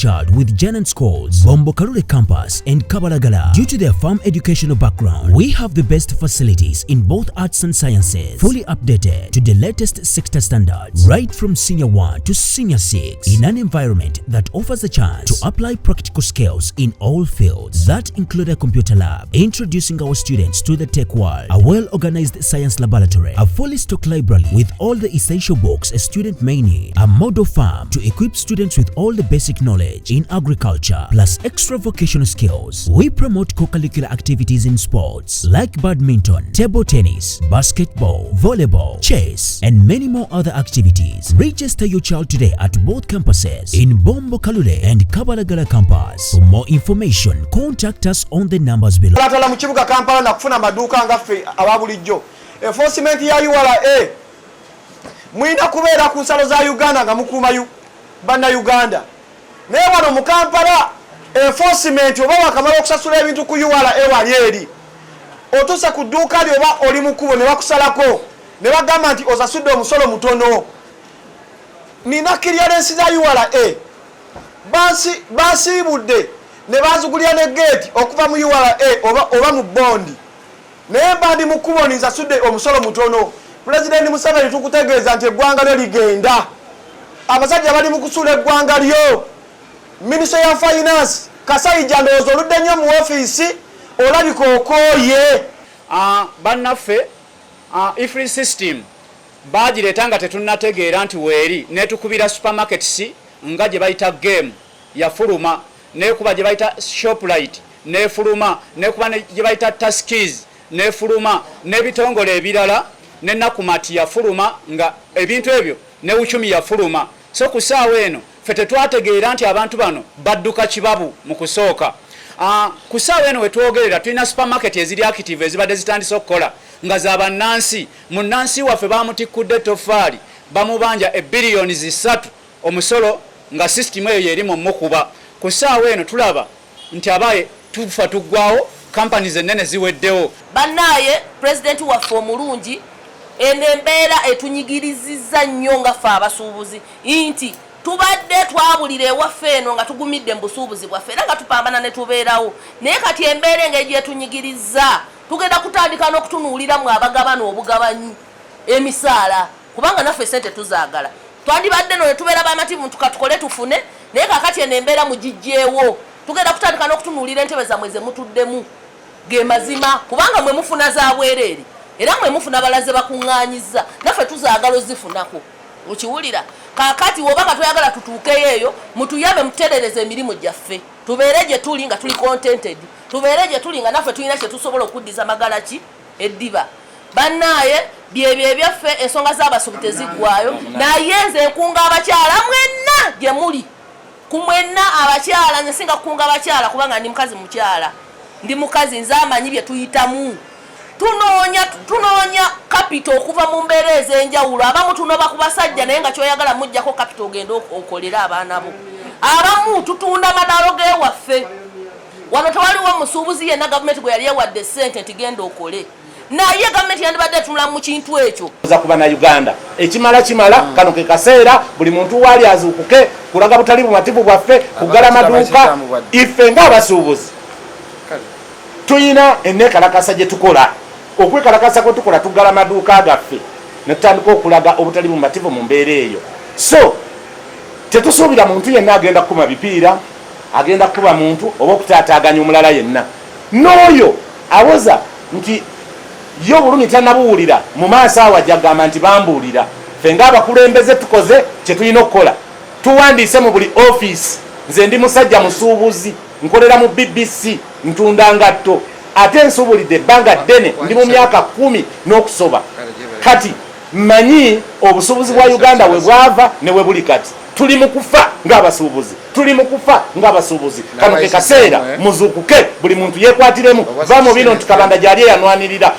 child with Janan schools, Bombo Kalule campus and Kabalagala. Due to their firm educational background, we have the best facilities in both arts and sciences, fully updated to the latest sector standards, right from senior 1 to senior 6, in an environment that offers a chance to apply practical skills in all fields. That include a computer lab, introducing our students to the tech world, a well-organized science laboratory, a fully stocked library with all the essential books a student may need, a model farm to equip students with all the basic knowledge in agriculture, plus extra vocational skills. We promote co-curricular activities in sports like badminton, table tennis, basketball, volleyball, chess, and many more other activities. Register your child today at both campuses in Bombo Kalule and Kabalagala campus. For more information, contact us on the numbers below. Kampala na kufuna amadduuka ngaffe awabulijjo. Enforcement ya URA mwina kubeera ku nsalo za Uganda nga mukuuma banna Uganda. Naye wano mu Kampala enforcement oba wakamala okusasula ebintu ku URA wali eri. Otuusa ku dduuka lyo oba oli mu kkubo ne bakusalako ne bagamba nti osasudde omusolo mutono. Nina clearance za URA basiibudde ne bazugulya ne gate okuva mu URA oba mu bondi. Naye bandi mu kkubo nsasudde omusolo mutono. President Museveni tukutegeeza nti eggwanga lyo ligenda. Abasajja bali mu kusula eggwanga lyo. Minister ya Finance Kasayija ndowooza oludde nnyo mu ofiisi olabika okooye. Bannaffe Efris system bagireeta nga tetunnategeera nti weeri netukubira supermarkets nga gye bayita game yafuluma, nekuba gye bayita shoprite nefuluma, nekuba gye bayita taskis nefuluma, n'ebitongole ebirala nenakumati yafuluma, nga ebintu ebyo ne uchumi yafuluma. So ku ssaawa eno ffe tetwategeera nti abantu bano badduka kibabu mu kusooka. Ku ssaawa eno wetwogerera tulina supermarket eziri active ezibadde zitandise okukola nga z'abannansi. Mu nnansi waffe bamutikkudde toffaali bamubanja ebbiliyoni 3 omusolo nga system eyo yeri mu mukuba. Ku ssaawa eno tulaba nti abaye tufa tuggwawo, companies ennene ziweddewo. Bannaye president waffe omulungi enembeera etunyigirizizza nnyo nga ffe abasuubuzi nti tubadde twabulira ewaffe eno nga tugumidde mu busuubuzi bwaffe era nga tupambana ne tubeerawo. Naye kati embeera engeri gyetunyigiriza tugenda kutandika n'okutunuuliramu abagabana obugabanyi emisaala kubanga naffe sente tuzaagala. Twandibadde no ne tubeera bamativu tukatukole tufune, naye kakati eno embeera mugijjeewo tugenda kutandika n'okutunuulira entebe zammwe ze mutuddemu ge mazima kubanga mwe mufuna za bwereere era mwe mufuna balaze bakuŋŋaanyiza naffe tuzaagala ozifunako. Okiwulira? Kakati wobanga tuyagala tutuukeyo eyo mutuyambe muterereze emirimu gyaffe tubeere gye tuli nga tuli contented, tubeere gye tuli nga naffe tulina kye tusobola okuddiza magala ki eddiba. Bannaye byebyo ebyaffe ensonga z'abasuubuzi teziggwayo. Naye nze nkunga abakyala mwenna gye muli ku mwenna abakyala, nze singa kukunga abakyala kubanga ndi mukazi mukyala, ndi mukazi nze amanyi bye tuyitamu. Tunoonya capital okuva mu mbeera ez'enjawulo. Abamu tunoba ku basajja naye nga kyoyagala mujjako capital ogenda okolera abaana bo. Abamu tutunda madaalo g'ewaffe. Wano tewaliwo musuubuzi yenna gavumenti gwe yali ewadde ssente nti genda okole. Naye gavumenti yandibadde etunula mu kintu ekyo. Oza kuba na Uganda ekimala kano ke kaseera buli muntu waali azuukuke kulaga butali bumativu bwaffe kugala amaduuka. Iffe ng'abasuubuzi tuyina enneekalakasa gye tukola. Okwekalakasa kwe tukola tugala amaduuka gaffe ne tutandika okulaga obutali bumativu mu mbeera eyo. So tetusuubira muntu yenna agenda kukuba bipiira, agenda kukuba muntu oba okutaataaganya omulala yenna. N'oyo awoza nti yo obulumi tannabuwulira mu maaso awo ajja kugamba nti bambuulira. Ffe ng'abakulembeze tukoze kye tulina okukola. Tuwandiise mu buli ofiisi. Nze ndi musajja musuubuzi, nkolera mu BBC, ntunda ngatto. Ate nsuubulidde ebbanga ddene, ndi mu myaka 10 n'okusoba. Kati mmanyi obusuubuzi bwa Uganda we bwava ne we buli kati. Tuli mu kufa ng'abasuubuzi, tuli mu kufa ng'abasuubuzi. Kano ke kaseera muzuukuke buli muntu yeekwatiremu. Va mu bino nti Kabanda gy'ali eyanwanirira.